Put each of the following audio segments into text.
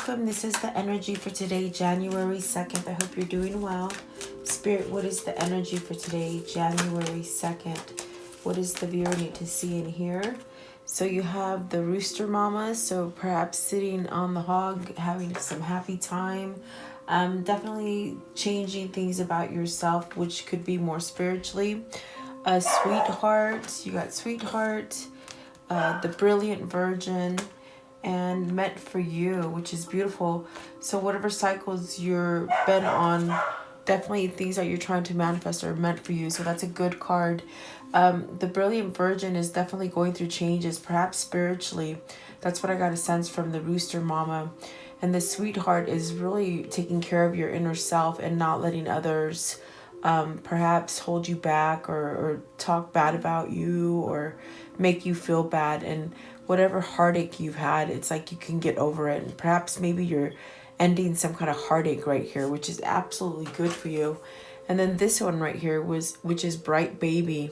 welcome. This is the energy for today, January 2nd. I hope you're doing well. Spirit, what is the energy for today, January 2nd? What does the viewer need to see and hear? So you have the rooster mama, so perhaps sitting on the hog, having some happy time. Definitely changing things about yourself, which could be more spiritually. A sweetheart, you got sweetheart, the brilliant virgin, and meant for you, which is beautiful. So whatever cycles you're been on, definitely things that you're trying to manifest are meant for you. So that's a good card. The brilliant virgin is definitely going through changes, perhaps spiritually. That's what I got a sense from the rooster mama. And the sweetheart is really taking care of your inner self and not letting others perhaps hold you back or talk bad about you or make you feel bad. And whatever heartache you've had, it's like you can get over it. And perhaps maybe you're ending some kind of heartache right here, which is absolutely good for you. And then this one right here which is bright baby.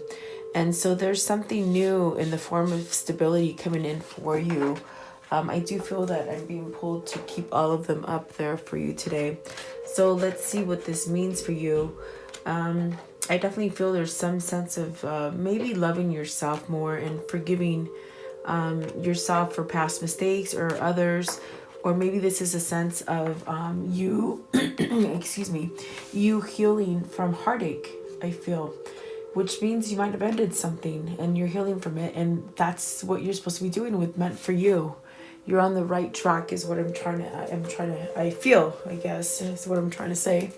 And so there's something new in the form of stability coming in for you. I do feel that I'm being pulled to keep all of them up there for you today. So let's see what this means for you. I definitely feel there's some sense of maybe loving yourself more and forgiving yourself for past mistakes or others. Or maybe this is a sense of you, excuse me, you healing from heartache, I feel. Which means you might have ended something and you're healing from it. And that's what you're supposed to be doing with meant for you. You're on the right track is what I feel, I guess, is what I'm trying to say.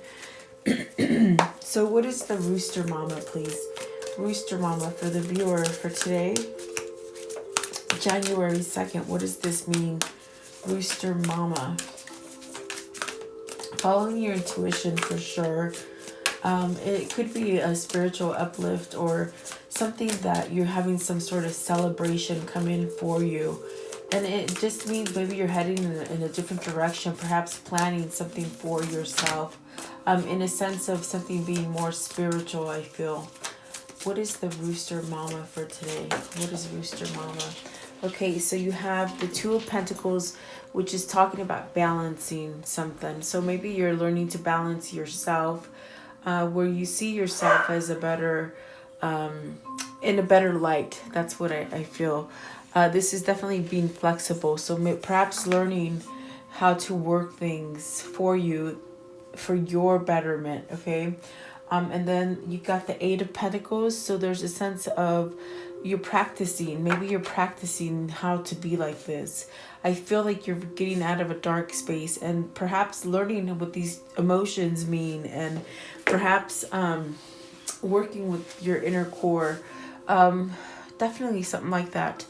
So what is the rooster mama, please? Rooster mama for the viewer for today, January 2nd. What does this mean? Rooster mama. Following your intuition for sure. It could be a spiritual uplift or something that you're having some sort of celebration come in for you. And it just means maybe you're heading in a different direction, perhaps planning something for yourself. In a sense of something being more spiritual, I feel. What is the rooster mama for today? What is rooster mama? Okay, so you have the Two of Pentacles, which is talking about balancing something. So maybe you're learning to balance yourself, where you see yourself as a better, in a better light. That's what I feel. This is definitely being flexible. So perhaps learning how to work things for you, for your betterment, okay? And then you got the Eight of Pentacles. So there's a sense of you're practicing. Maybe you're practicing how to be like this. I feel like you're getting out of a dark space and perhaps learning what these emotions mean and perhaps working with your inner core. Definitely something like that.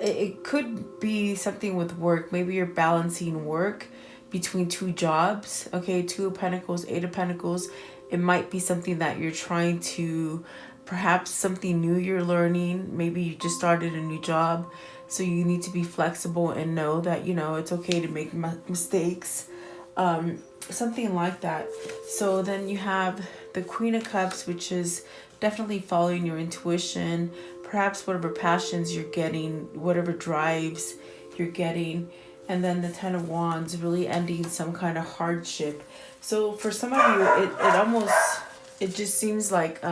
It could be something with work. Maybe you're balancing work between two jobs. Okay, Two of Pentacles, Eight of Pentacles. It might be something that you're trying to, perhaps something new you're learning. Maybe you just started a new job. So you need to be flexible and know that, you know, it's okay to make mistakes. Something like that. So then you have the Queen of Cups, which is definitely following your intuition. Perhaps whatever passions you're getting, whatever drives you're getting. And then the Ten of Wands, really ending some kind of hardship. So for some of you, it just seems like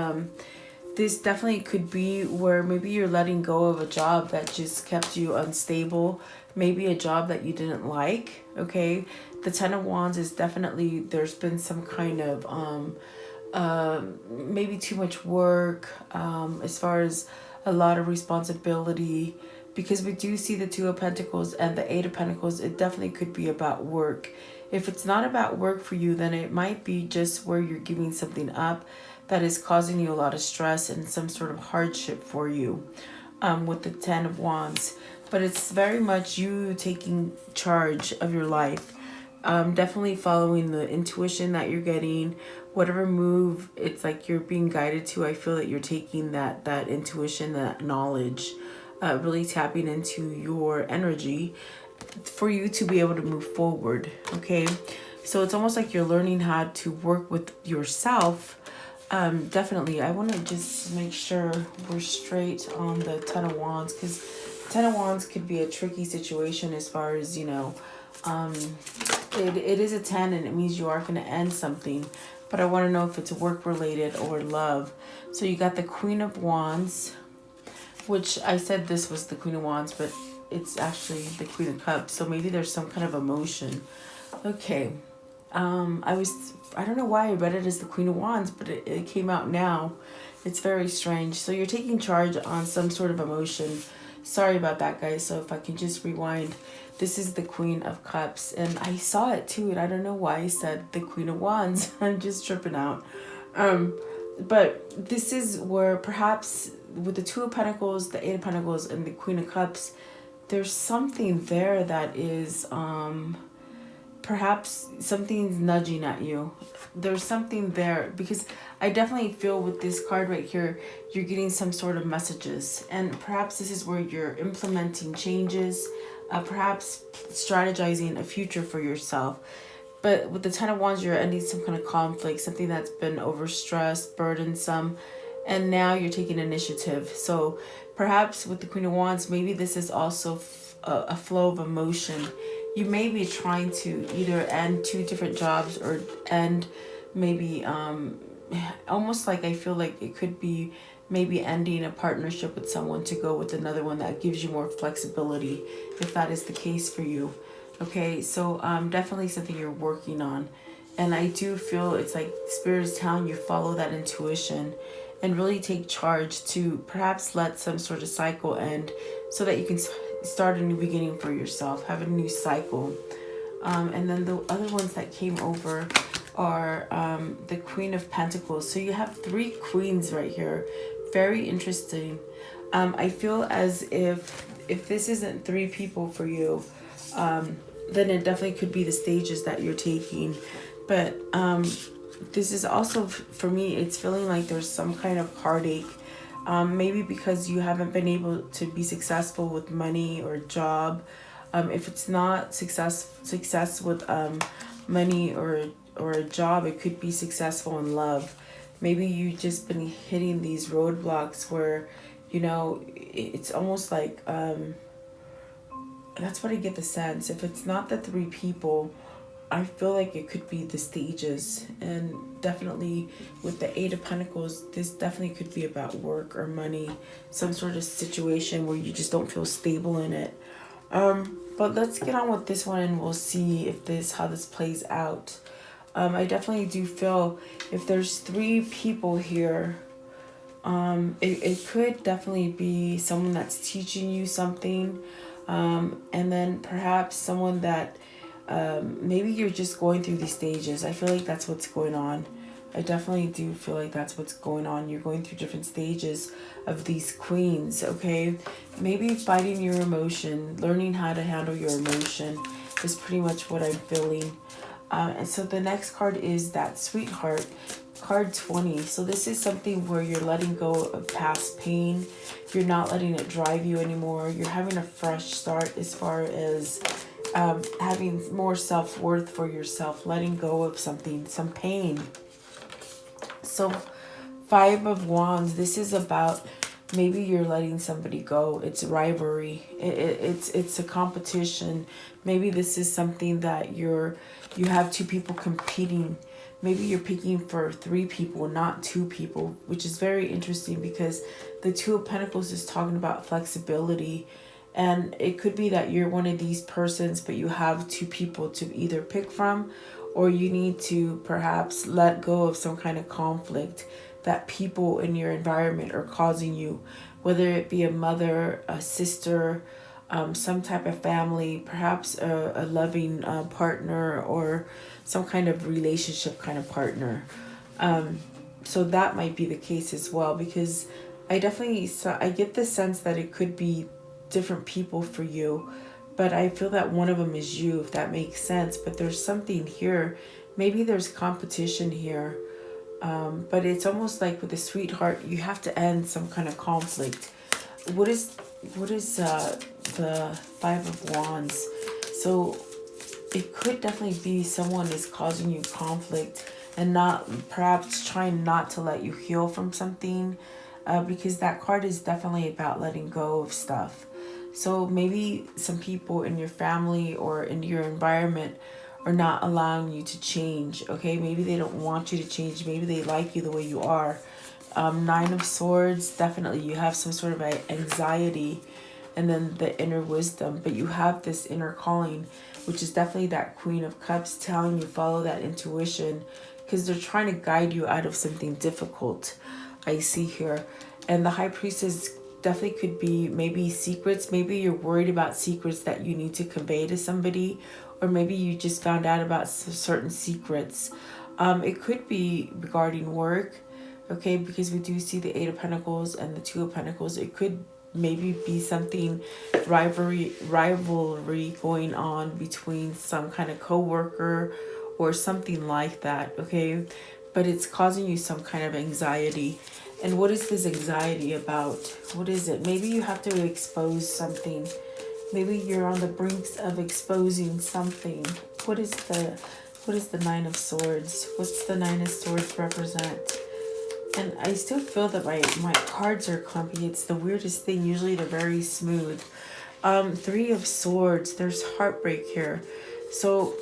this definitely could be where maybe you're letting go of a job that just kept you unstable. Maybe a job that you didn't like, okay? The Ten of Wands is definitely, there's been some kind of, maybe too much work, as far as a lot of responsibility. Because we do see the Two of Pentacles and the Eight of Pentacles, it definitely could be about work. If it's not about work for you, then it might be just where you're giving something up that is causing you a lot of stress and some sort of hardship for you, with the Ten of Wands. But it's very much you taking charge of your life. Definitely following the intuition that you're getting. Whatever move it's like you're being guided to, I feel that you're taking that intuition, that knowledge, really tapping into your energy for you to be able to move forward, okay? So it's almost like you're learning how to work with yourself. Definitely, I want to just make sure we're straight on the Ten of Wands, because Ten of Wands could be a tricky situation as far as, you know, it is a 10, and it means you are going to end something. But I want to know if it's work related or love. So you got the Queen of Wands, which I said this was the Queen of Wands, but it's actually the Queen of Cups. So maybe there's some kind of emotion. Okay. I don't know why I read it as the Queen of Wands, but it came out now. It's very strange. So you're taking charge on some sort of emotion. Sorry about that, guys. So if I can just rewind. This is the Queen of Cups. And I saw it too, and I don't know why I said the Queen of Wands. I'm just tripping out. But this is where perhaps with the Two of Pentacles, the Eight of Pentacles, and the Queen of Cups, there's something there that is perhaps something's nudging at you. There's something there, because I definitely feel with this card right here, you're getting some sort of messages, and perhaps this is where you're implementing changes, perhaps strategizing a future for yourself. But with the Ten of Wands, you're ending some kind of conflict, something that's been overstressed, burdensome, and now you're taking initiative. So perhaps with the Queen of Wands, maybe this is also a flow of emotion. You may be trying to either end two different jobs, or end maybe almost like I feel like it could be maybe ending a partnership with someone to go with another one that gives you more flexibility, if that is the case for you. Okay, so definitely something you're working on. And I do feel it's like Spirit is telling you follow that intuition and really take charge to perhaps let some sort of cycle end, so that you can start a new beginning for yourself, have a new cycle. And then the other ones that came over are the Queen of Pentacles. So you have three queens right here. Very interesting. I feel as if this isn't three people for you, then it definitely could be the stages that you're taking. But this is also, for me, it's feeling like there's some kind of heartache. Maybe because you haven't been able to be successful with money or job. If it's not success with money or a job, it could be successful in love. Maybe you just been hitting these roadblocks where, you know, it's almost like that's what I get the sense. If it's not the three people, I feel like it could be the stages. And definitely with the Eight of Pentacles, this definitely could be about work or money, some sort of situation where you just don't feel stable in it. But let's get on with this one, and we'll see how this plays out. I definitely do feel if there's three people here, it could definitely be someone that's teaching you something, and then perhaps someone that maybe you're just going through these stages. I feel like that's what's going on. I definitely do feel like that's what's going on. You're going through different stages of these queens, okay? Maybe fighting your emotion, learning how to handle your emotion is pretty much what I'm feeling. And so the next card is that Sweetheart, card 20. So this is something where you're letting go of past pain. You're not letting it drive you anymore. You're having a fresh start as far as having more self-worth for yourself, letting go of something, some pain. So Five of Wands, this is about maybe you're letting somebody go. It's rivalry. It's a competition. Maybe this is something that you have two people competing. Maybe you're picking for three people, not two people, which is very interesting because the Two of Pentacles is talking about flexibility. And it could be that you're one of these persons, but you have two people to either pick from, or you need to perhaps let go of some kind of conflict that people in your environment are causing you, whether it be a mother, a sister, some type of family, perhaps a loving partner, or some kind of relationship kind of partner. So that might be the case as well, because I get the sense that it could be different people for you, but I feel that one of them is you, if that makes sense. But there's something here. Maybe there's competition here. But it's almost like with the Sweetheart, you have to end some kind of conflict. What is the Five of Wands? So it could definitely be someone is causing you conflict and perhaps trying not to let you heal from something, because that card is definitely about letting go of stuff. So maybe some people in your family or in your environment or not allowing you to change. Okay, maybe they don't want you to change. Maybe they like you the way you are. Nine of Swords, definitely you have some sort of anxiety, and then the inner wisdom, but you have this inner calling, which is definitely that Queen of Cups telling you follow that intuition, because they're trying to guide you out of something difficult, I see here. And the High Priestess definitely could be maybe secrets. Maybe you're worried about secrets that you need to convey to somebody, or maybe you just found out about certain secrets. It could be regarding work, okay, because we do see the Eight of Pentacles and the Two of Pentacles. It could maybe be something rivalry going on between some kind of co-worker or something like that, okay, but it's causing you some kind of anxiety. And what is this anxiety about? What is it? Maybe you have to expose something. Maybe you're on the brinks of exposing something. What is the Nine of Swords? What's the Nine of Swords represent? And I still feel that my cards are clumpy. It's the weirdest thing. Usually they're very smooth. Three of Swords. There's heartbreak here. So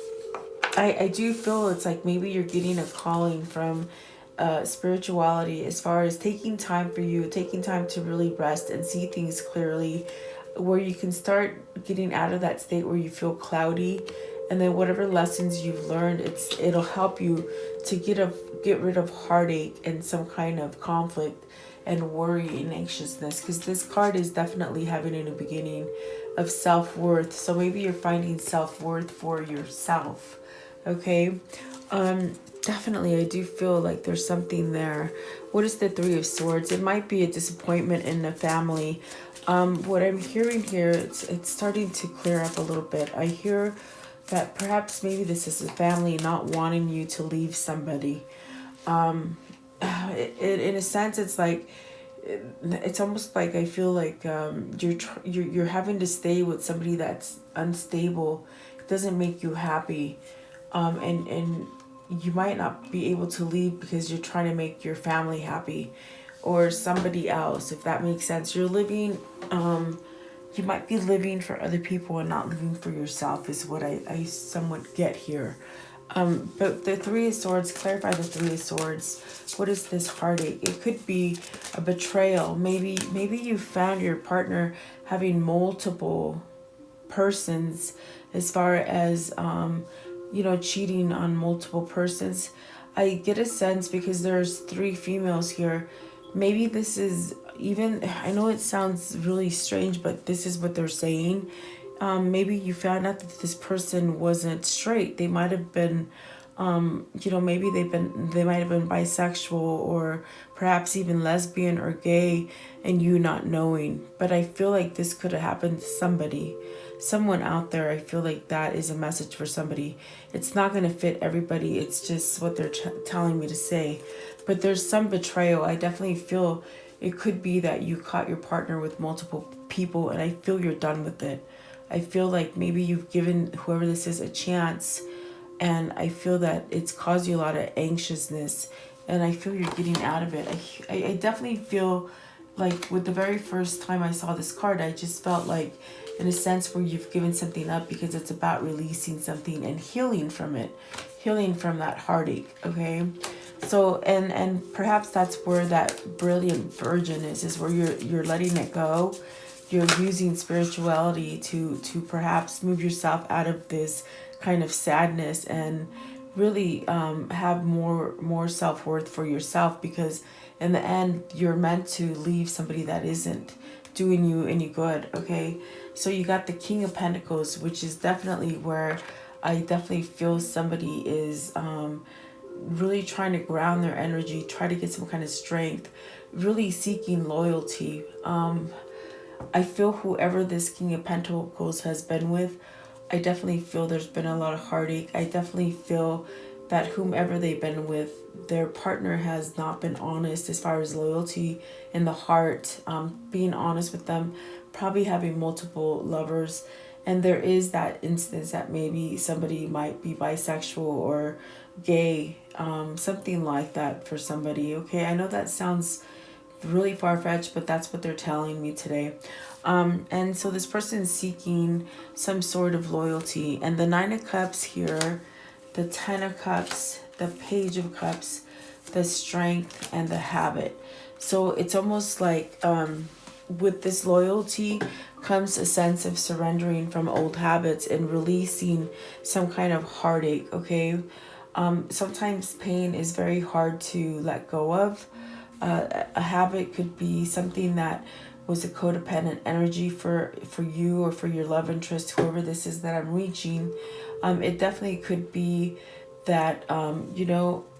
I do feel it's like maybe you're getting a calling from spirituality, as far as taking time for you, taking time to really rest and see things clearly, where you can start getting out of that state where you feel cloudy. And then whatever lessons you've learned, it'll help you to get rid of heartache and some kind of conflict and worry and anxiousness, because this card is definitely having a new beginning of self-worth. So maybe you're finding self-worth for yourself, okay? Definitely, I do feel like there's something there. What is the Three of Swords? It might be a disappointment in the family. What I'm hearing here, it's starting to clear up a little bit. I hear that perhaps maybe this is a family not wanting you to leave somebody. In a sense, it's like, it's almost like I feel like you're having to stay with somebody that's unstable. It doesn't make you happy, and you might not be able to leave because you're trying to make your family happy, or somebody else, if that makes sense. You're living, you might be living for other people and not living for yourself, is what I somewhat get here. But the Three of Swords, clarify the Three of Swords. What is this heartache? It could be a betrayal. Maybe you found your partner having multiple persons, as far as, cheating on multiple persons. I get a sense, because there's three females here. Maybe this is even, I know it sounds really strange, but this is what they're saying. Maybe you found out that this person wasn't straight. They might have been, maybe they might have been bisexual, or perhaps even lesbian or gay, and you not knowing. But I feel like this could have happened to someone out there. I feel like that is a message for somebody. It's not going to fit everybody. It's just what they're telling me to say. But there's some betrayal. I definitely feel it could be that you caught your partner with multiple people, and I feel you're done with it. I feel like maybe you've given whoever this is a chance, and I feel that it's caused you a lot of anxiousness, and I feel you're getting out of it. I definitely feel like with the very first time I saw this card, I just felt like, in a sense, where you've given something up, because it's about releasing something and healing from it, healing from that heartache, okay? So, and perhaps that's where that brilliant virgin is where you're letting it go. You're using spirituality to perhaps move yourself out of this kind of sadness, and really have more self-worth for yourself, because in the end you're meant to leave somebody that isn't doing you any good, okay? So you got the King of Pentacles, which is definitely where I definitely feel somebody is really trying to ground their energy, try to get some kind of strength, really seeking loyalty. I feel whoever this King of Pentacles has been with, I definitely feel there's been a lot of heartache. I definitely feel that whomever they've been with, their partner has not been honest as far as loyalty in the heart, being honest with them, probably having multiple lovers. And there is that instance that maybe somebody might be bisexual or gay, something like that for somebody. Okay, I know that sounds really far-fetched, but that's what they're telling me today. And so this person is seeking some sort of loyalty. And the Nine of Cups here, the Ten of Cups, the Page of Cups, the Strength, and the Habit. So it's almost like with this loyalty comes a sense of surrendering from old habits and releasing some kind of heartache, okay? Sometimes pain is very hard to let go of. A habit could be something that was a codependent energy for you or for your love interest, whoever this is that I'm reaching. It definitely could be that,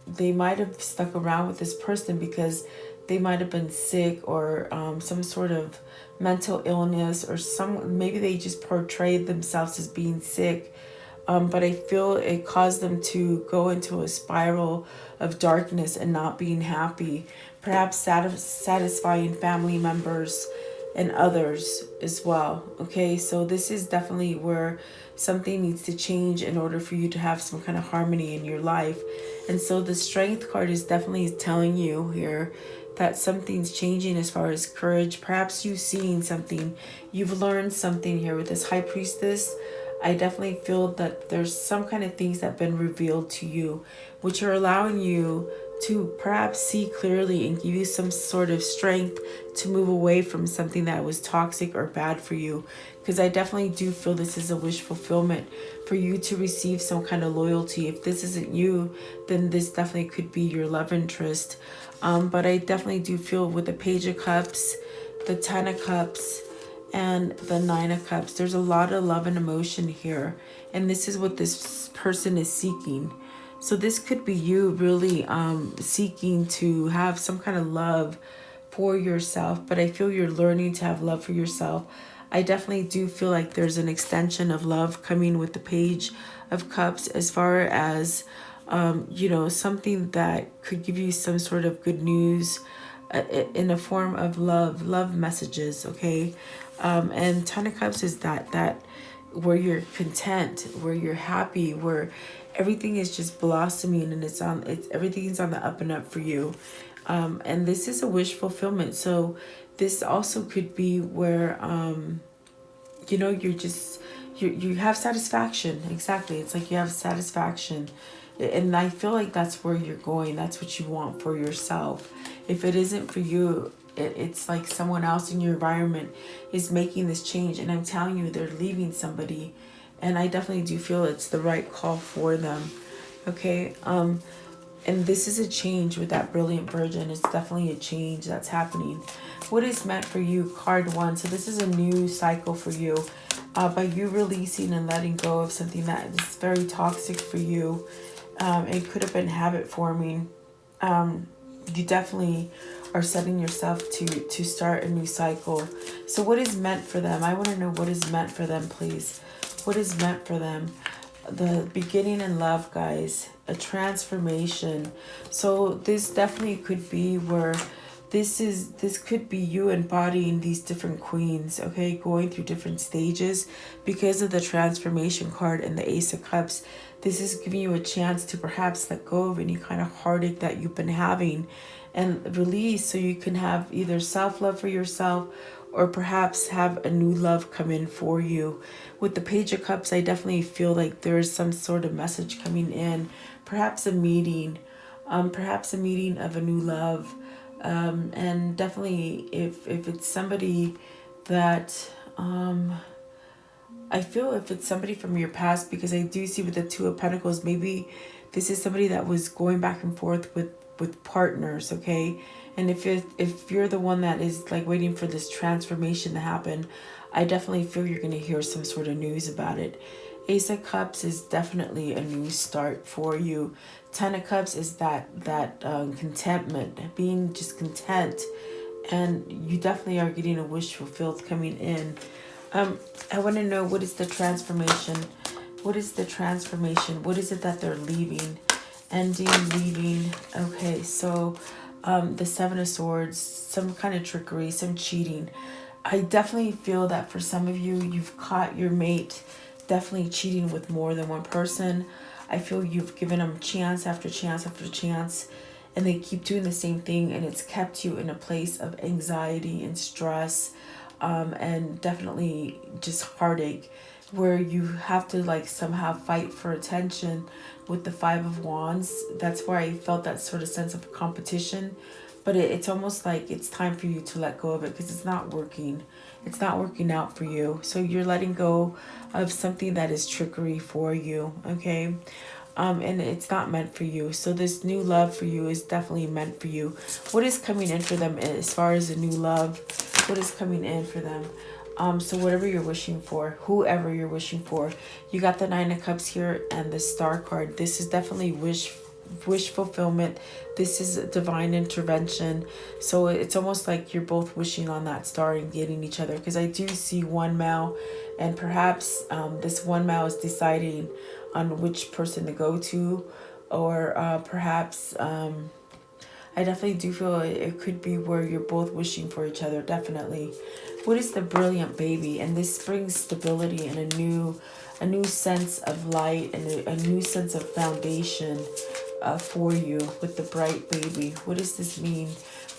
they might have stuck around with this person because they might have been sick or some sort of mental illness, or maybe they just portrayed themselves as being sick. But I feel it caused them to go into a spiral of darkness and not being happy, perhaps satisfying family members and others as well. Okay, so this is definitely where something needs to change in order for you to have some kind of harmony in your life. And so the Strength card is definitely telling you here that something's changing as far as courage. Perhaps you've seen something, you've learned something here with this High Priestess. I definitely feel that there's some kind of things that have been revealed to you, which are allowing you to perhaps see clearly and give you some sort of strength to move away from something that was toxic or bad for you. Because I definitely do feel this is a wish fulfillment for you to receive some kind of loyalty. If this isn't you, then this definitely could be your love interest. But I definitely do feel with the Page of Cups, the Ten of Cups, and the Nine of Cups, there's a lot of love and emotion here. And this is what this person is seeking. So this could be you really seeking to have some kind of love for yourself. But I feel you're learning to have love for yourself. I definitely do feel like there's an extension of love coming with the Page of Cups, as far as, something that could give you some sort of good news in a form of love messages, okay? And Ten of Cups is that where you're content, where you're happy, where everything is just blossoming and everything's on the up and up for you. And this is a wish fulfillment. So this also could be where, you have satisfaction. Exactly. It's like you have satisfaction. And I feel like that's where you're going. That's what you want for yourself. If it isn't for you, it's like someone else in your environment is making this change. And I'm telling you, they're leaving somebody. And I definitely do feel it's the right call for them. Okay. And this is a change with that Brilliant Virgin. It's definitely a change that's happening. What is meant for you? Card 1. So this is a new cycle for you. By you releasing and letting go of something that is very toxic for you. It could have been habit forming. You definitely are setting yourself to start a new cycle. So what is meant for them? I want to know what is meant for them, please. What is meant for them? The beginning in love, guys. A transformation. So this definitely could be where this could be you embodying these different queens, okay, going through different stages because of the transformation card and the Ace of Cups. This is giving you a chance to perhaps let go of any kind of heartache that you've been having and release, so you can have either self-love for yourself or perhaps have a new love come in for you. With the Page of Cups, I definitely feel like there's some sort of message coming in, perhaps a meeting of a new love. And definitely if it's somebody that, I feel if it's somebody from your past, because I do see with the Two of Pentacles, maybe this is somebody that was going back and forth with partners, okay? And if you're the one that is like waiting for this transformation to happen, I definitely feel you're going to hear some sort of news about it. Ace of Cups is definitely a new start for you. Ten of Cups is that contentment, being just content, and you definitely are getting a wish fulfilled coming in. I want to know, what is the transformation? What is the transformation? What is it that they're leaving? Ending, leaving. Okay, so the Seven of Swords, some kind of trickery, some cheating. I definitely feel that for some of you, you've caught your mate definitely cheating with more than one person. I feel you've given them chance after chance after chance, and they keep doing the same thing, and it's kept you in a place of anxiety and stress, and definitely just heartache. where you have to like somehow fight for attention with the Five of Wands. That's where I felt that sort of sense of competition. But it's almost like it's time for you to let go of it because it's not working. It's not working out for you. So you're letting go of something that is trickery for you, okay? And it's not meant for you. So this new love for you is definitely meant for you. What is coming in for them as far as a new love? What is coming in for them? So whatever you're wishing for, whoever you're wishing for, you got the Nine of Cups here and the Star card. This is definitely wish fulfillment. This is divine intervention. So it's almost like you're both wishing on that star and getting each other, because I do see one male, and perhaps this one male is deciding on which person to go to, or perhaps I definitely do feel it could be where you're both wishing for each other, definitely. What is the Brilliant Baby? And this brings stability and a new sense of light and a new sense of foundation for you with the Bright Baby. What does this mean?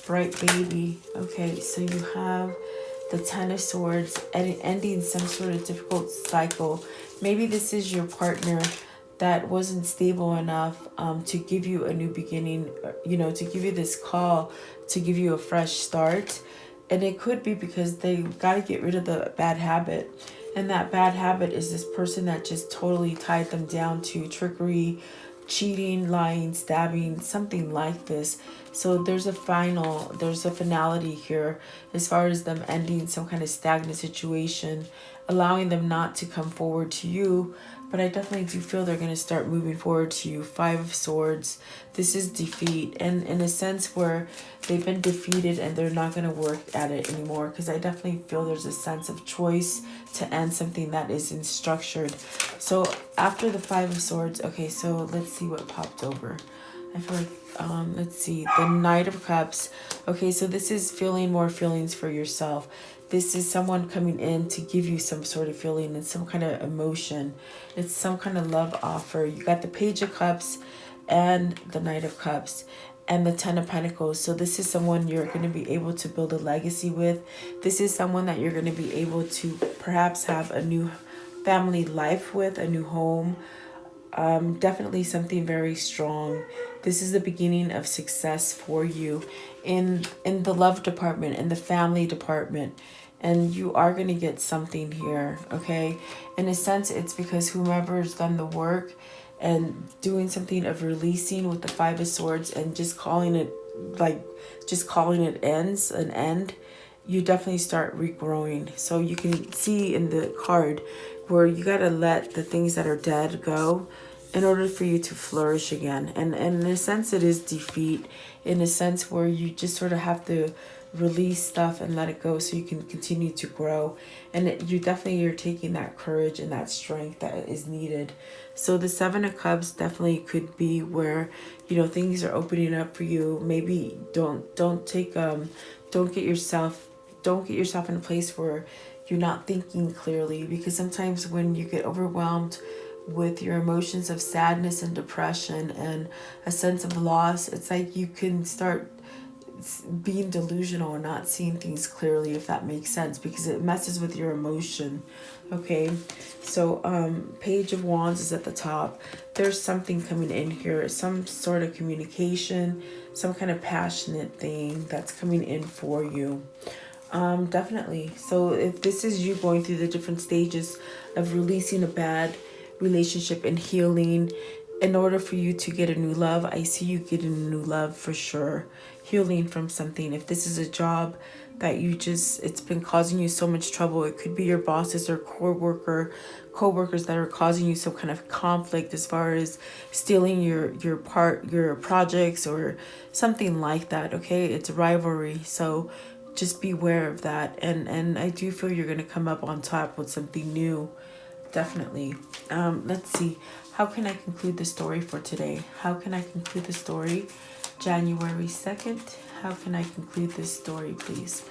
Bright Baby. Okay, so you have the Ten of Swords and ending some sort of difficult cycle. Maybe this is your partner that wasn't stable enough to give you a new beginning, you know, to give you this call, to give you a fresh start. And it could be because they got to get rid of the bad habit. And that bad habit is this person that just totally tied them down to trickery, cheating, lying, stabbing, something like this. So there's a finality here as far as them ending some kind of stagnant situation, allowing them not to come forward to you. But I definitely do feel they're going to start moving forward to you. Five of Swords. This is defeat. And in a sense where they've been defeated and they're not going to work at it anymore. Because I definitely feel there's a sense of choice to end something that isn't structured. So after the Five of Swords. Okay, so let's see what popped over. I feel like, let's see. The Knight of Cups. Okay, so this is feeling more feelings for yourself. This is someone coming in to give you some sort of feeling and some kind of emotion. It's some kind of love offer. You got the Page of Cups and the Knight of Cups and the Ten of Pentacles. So this is someone you're going to be able to build a legacy with. This is someone that you're going to be able to perhaps have a new family life with, a new home. Definitely something very strong. This is the beginning of success for you in the love department, in the family department. And you are going to get something here, okay? In a sense, it's because whomever's done the work and doing something of releasing with the Five of Swords and just calling it an end, you definitely start regrowing. So you can see in the card where you got to let the things that are dead go in order for you to flourish again. And in a sense, it is defeat, in a sense where you just sort of have to release stuff and let it go so you can continue to grow. And you're taking that courage and that strength that is needed. So the Seven of Cups definitely could be where, you know, things are opening up for you. Maybe don't get yourself in a place where you're not thinking clearly, because sometimes when you get overwhelmed with your emotions of sadness and depression and a sense of loss, it's like you can start being delusional and not seeing things clearly, if that makes sense, because it messes with your emotion. Okay, so Page of Wands is at the top. There's something coming in here, some sort of communication, some kind of passionate thing that's coming in for you. Definitely. So if this is you going through the different stages of releasing a bad relationship and healing in order for you to get a new love, I see you getting a new love for sure. Healing from something. If this is a job that it's been causing you so much trouble, it could be your bosses or co-workers that are causing you some kind of conflict as far as stealing your projects or something like that. Okay, it's rivalry. So just beware of that. And I do feel you're going to come up on top with something new. Definitely. Let's see. How can I conclude the story for today? How can I conclude the story? January 2nd. How can I conclude this story, please?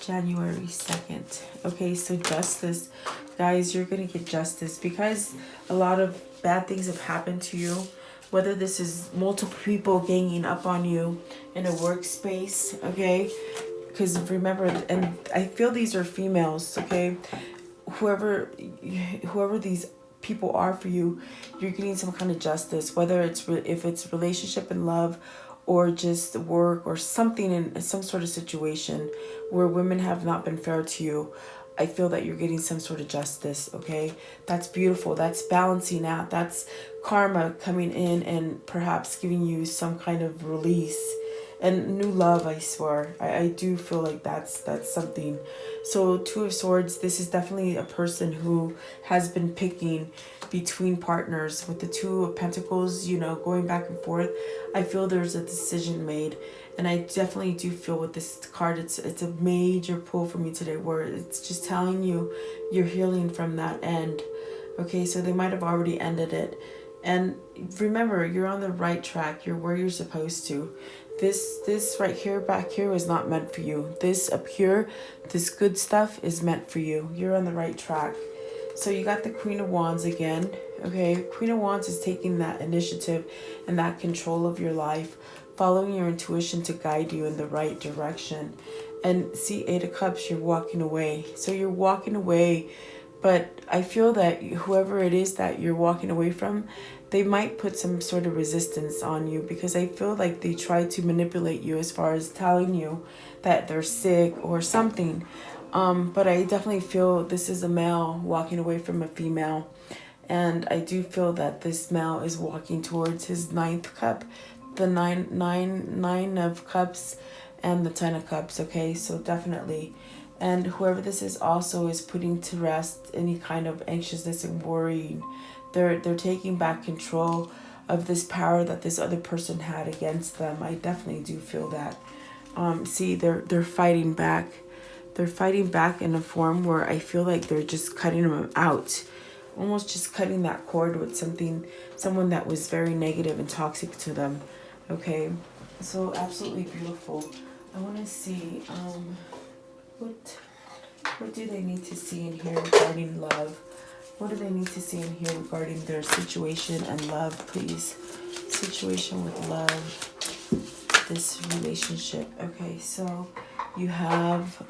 January 2nd. Okay, so justice. Guys, you're going to get justice because a lot of bad things have happened to you. Whether this is multiple people ganging up on you in a workspace, okay? Because remember, and I feel these are females, okay? whoever these people are for you, you're getting some kind of justice, whether it's if it's relationship and love, or just work, or something in some sort of situation where women have not been fair to you. I feel that you're getting some sort of justice, okay? That's beautiful. That's balancing out. That's karma coming in and perhaps giving you some kind of release and new love. I swear, I do feel like that's something. So Two of Swords, this is definitely a person who has been picking between partners. With the Two of Pentacles, you know, going back and forth, I feel there's a decision made. And I definitely do feel with this card, it's a major pull for me today, where it's just telling you you're healing from that end. Okay, so they might have already ended it. And remember, you're on the right track. You're where you're supposed to. This right here, back here, was not meant for you. This up here, this good stuff is meant for you. You're on the right track. So you got the Queen of Wands again. Okay, Queen of Wands is taking that initiative and that control of your life, following your intuition to guide you in the right direction. And see, Eight of Cups, you're walking away. So you're walking away, but I feel that whoever it is that you're walking away from, they might put some sort of resistance on you, because I feel like they try to manipulate you as far as telling you that they're sick or something. But I definitely feel this is a male walking away from a female. And I do feel that this male is walking towards his ninth cup, the nine of cups, and the 10 of cups. Okay, so definitely. And whoever this is also is putting to rest any kind of anxiousness and worrying. They're taking back control of this power that this other person had against them. I definitely do feel that. See, they're fighting back. They're fighting back in a form where I feel like they're just cutting them out. Almost just cutting that cord with someone that was very negative and toxic to them. Okay, so absolutely beautiful. I want to see what do they need to see in here regarding love? What do they need to see in here regarding their situation and love, please? Situation with love, this relationship. Okay, so you have,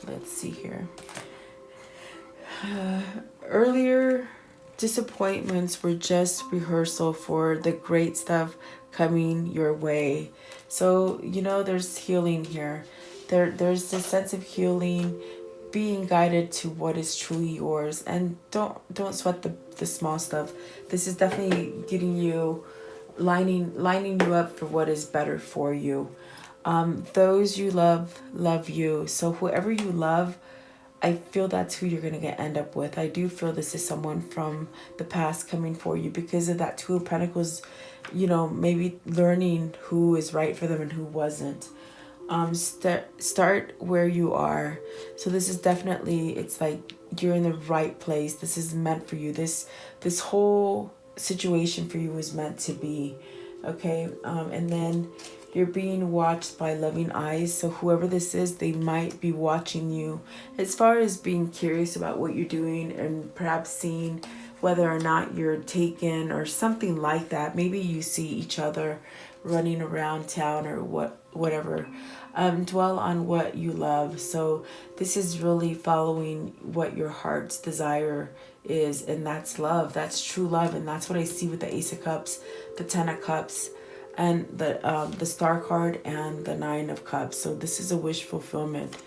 let's see here. Earlier disappointments were just rehearsal for the great stuff coming your way. So, you know, there's healing here. There's a sense of healing, being guided to what is truly yours. And don't sweat the small stuff. This is definitely getting you, lining you up for what is better for you. Those you love you. So whoever you love, I feel that's who you're going to end up with. I do feel this is someone from the past coming for you because of that Two of Pentacles, you know, maybe learning who is right for them and who wasn't. Start where you are. So this is definitely, it's like you're in the right place. This is meant for you. This whole situation for you was meant to be. Okay, and then you're being watched by loving eyes. So whoever this is, they might be watching you as far as being curious about what you're doing and perhaps seeing whether or not you're taken or something like that. Maybe you see each other running around town or whatever. Dwell on what you love. So this is really following what your heart's desire is, and that's love. That's true love, and that's what I see with the Ace of Cups, the 10 of Cups, and the Star card and the 9 of Cups. So this is a wish fulfillment.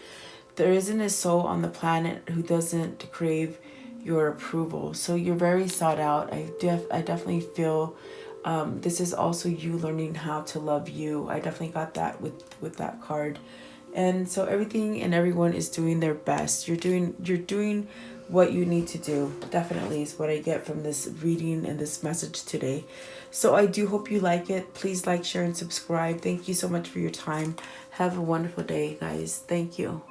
There isn't a soul on the planet who doesn't crave your approval. So you're very sought out. I definitely feel this is also you learning how to love you. I definitely got that with that card. And so everything and everyone is doing their best. You're doing what you need to do. Definitely is what I get from this reading and this message today. So I do hope you like it. Please like, share, and subscribe. Thank you so much for your time. Have a wonderful day, guys. Thank you.